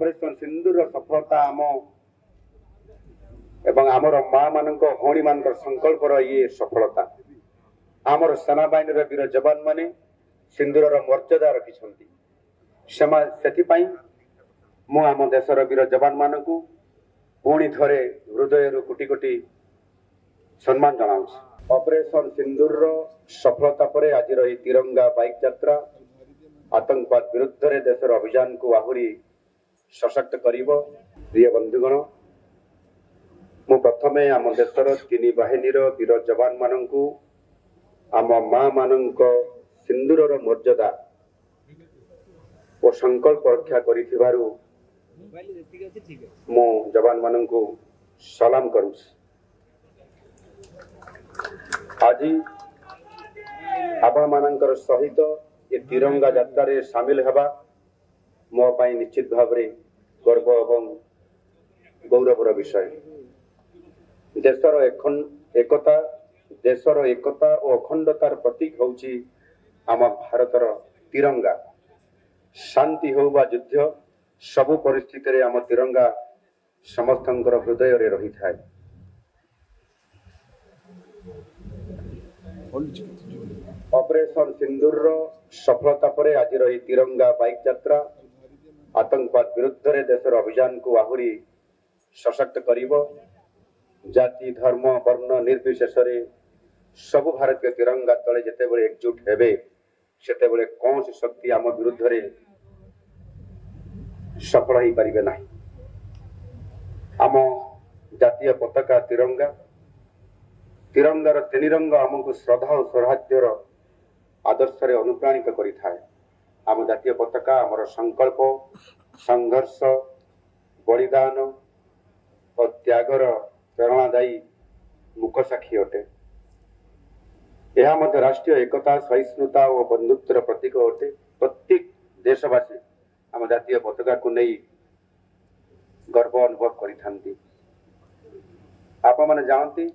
Operation सिंदूर सफलता आम एवं आमर माँ मान भौणी मान संकल्पर ये सफलता आमर सेना बाहिनी वीर जवान माने सिंदूर मर्यादा रखिंट से मु आम देशर वीर जवान मान को पुणी थे हृदय कोटि कोटि सम्मान जनाऊँ। ऑपरेशन सिंदूर सफलता पर आज तिरंगा बाइक यात्रा आतंकवाद विरुद्ध रे देशर अभियान को आहुरी सशक्त करिवो। प्रिय बंधुगण, मु प्रथमे आम देशर तीन बाहिनीर वीर जवान माननकु आम माँ मानक सिंदूर मर्यादा और संकल्प रक्षा करिथिबारु मु जवान माननकु सलाम करूछि। आज आपण मानकर सहित ये तिरंगा यात्रा रे शामिल हेबा मो पाई निश्चित भाव रे गर्व एवं गौरवर विषय। देशर एकता और अखंडतार प्रतीक होउची आम भारतर तिरंगा। शांति हो बा युद्ध सबु परिस्थिति रे आम तिरंगा समस्तंकर हृदय रे रही थाए। ऑपरेशन सिंदूर सफलता पर आज तिरंगा बाइक यात्रा आतंकवाद विरुद्ध रे देशर अभियान को आहुरी सशक्त करिवो। जाति धर्म वर्ण निर्विशेष सबु भारतीय तिरंगा तले जेते बेले एकजुट हेबे सेते बेले कौन शक्ति आम विरुद्ध रे सफल ही परिबे नाही। आम जातीय पताका तिरंगा तिरंगार तीन रंग आमको श्रद्धा और सौहार्द्यर आदर्श रे अनुप्राणित करि थाए। आम जातीय पताका आमर संकल्प संघर्ष बलिदान और त्यागर प्रेरणादायी मुख साक्षी अटे। यह मध्य राष्ट्रीय एकता सहिष्णुता और बंधुत्वर प्रतीक अटे। प्रत्येक देशवासी आम जातीय पताका को नहीं गर्व अनुभव करिथांती। आप माने जानती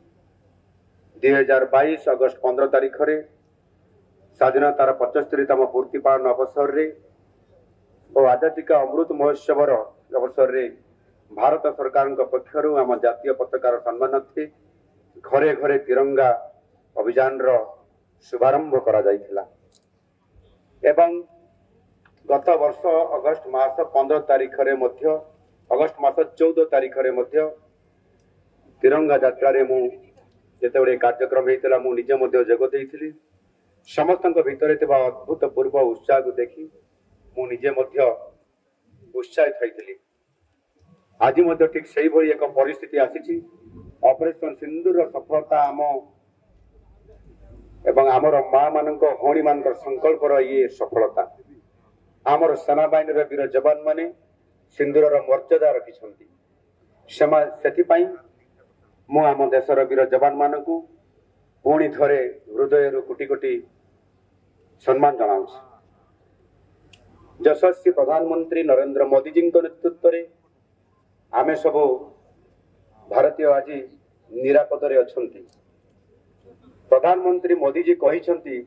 2022 अगस्त 15 तारीख रे स्वाधीनतार 75तम पूर्ति पालन अवसर रे और आजादी का अमृत महोत्सव अवसर रे भारत सरकार पक्षरु आम जातीय पताकार सम्मानार्थे घरे घरे तिरंगा अभियान रो शुभारंभ करा जायथिला। एवं गत वर्ष अगस्त मास 15 तारीख रे मध्य अगस्त मास 14 तारीख रे मध्य तिरंगा यात्रा रे मु जेतेबेले कार्यक्रम हेतिला मु निजे मध्य जोग देइथिली। समस्तक भितरे थिबा अद्भुतपूर्व उत्साह को देखि मु निजे मध्य उत्साहित होइथिली। आज मध्य ठीक सही भली एक परिस्थिति आसीछि। ऑपरेशन सिंदूर सफलता आम एवं आमर माँ मानक भौणी मान संकल्पर ये सफलता आमर सेना बाहिनी वीर जवान माने सिंदूर मर्यादा रखिंट से मु आम देशर वीर जवान मान को पुणी थे हृदय कोटि कोटि सम्मान जनाऊँ। यशस्वी प्रधानमंत्री नरेंद्र मोदी जी नेतृत्व में आमे सब भारतीय आज निरापद अच्छा। प्रधानमंत्री मोदी जी कहते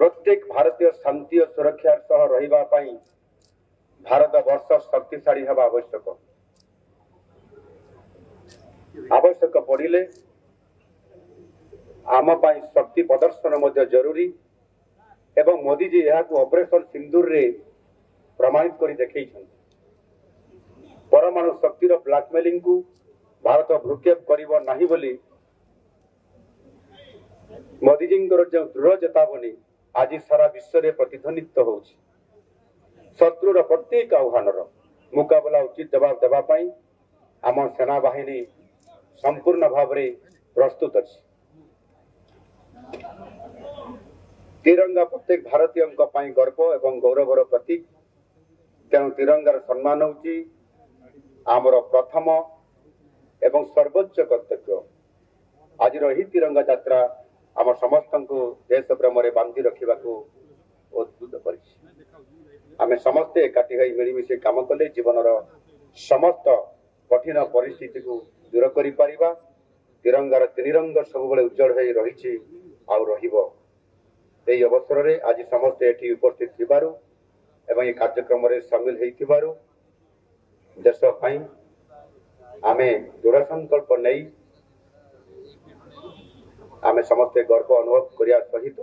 प्रत्येक भारतीय शांति और सुरक्षा सह रहिबा पई भारत वर्ष शक्तिशाली हेबा आवश्यक पड़िले आम पाई शक्ति प्रदर्शन मध्य जरूरी एवं मोदी जी यह ऑपरेशन सिंदूर रे प्रमाणित करी देखैछन। परमाणु शक्तिर ब्लैकमेलिंग को भारत भ्रूक्षेप करिवो नाही बोली मोदी जी जो दृढ़ चेतावनी आज सारा विश्व में प्रतिध्वनित होउछि। शत्रुर प्रत्येक आह्वान मुकाबला उचित जवाब देवाई आम सेना बाहिनी संपूर्ण भाव में प्रस्तुत अछि। तिरंगा प्रत्येक भारतीय गर्व एवं गौरवर प्रतीक। तेणु तिरंगार सम्मान होउछि आमर प्रथम एवं सर्वोच्च कर्तव्य। आज ही तिरंगा यात्रा आम समस्त को देश प्रेम में बांधि रखा उद्बुद्ध कर आम समस्ते एकाठी हो मिलमिशे काम कले जीवन समस्त कठिन परिस्थिति को दूर कर पारिबा। तिरंगार तीन रंग सब उज्जवल हो रही यही अवसर में आज समस्ते एटी उपस्थित थिबारु एवं ये कार्यक्रम में सामिल होइथिबारु देश पाई आमे दृढ़ संकल्प नहीं आमे समस्ते गर्व अनुभव करिया सहित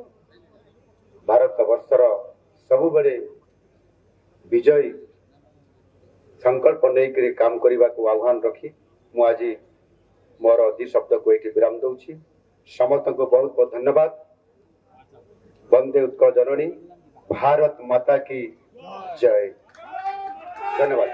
भारत वर्षर सबु बेले विजयी संकल्प नहीं काम करने को आह्वान रखी मु आज मोर दि शब्द को ये विराम दूची। समस्त को बहुत बहुत धन्यवाद। वंदे उत्कल जननी, भारत माता की जय। धन्यवाद।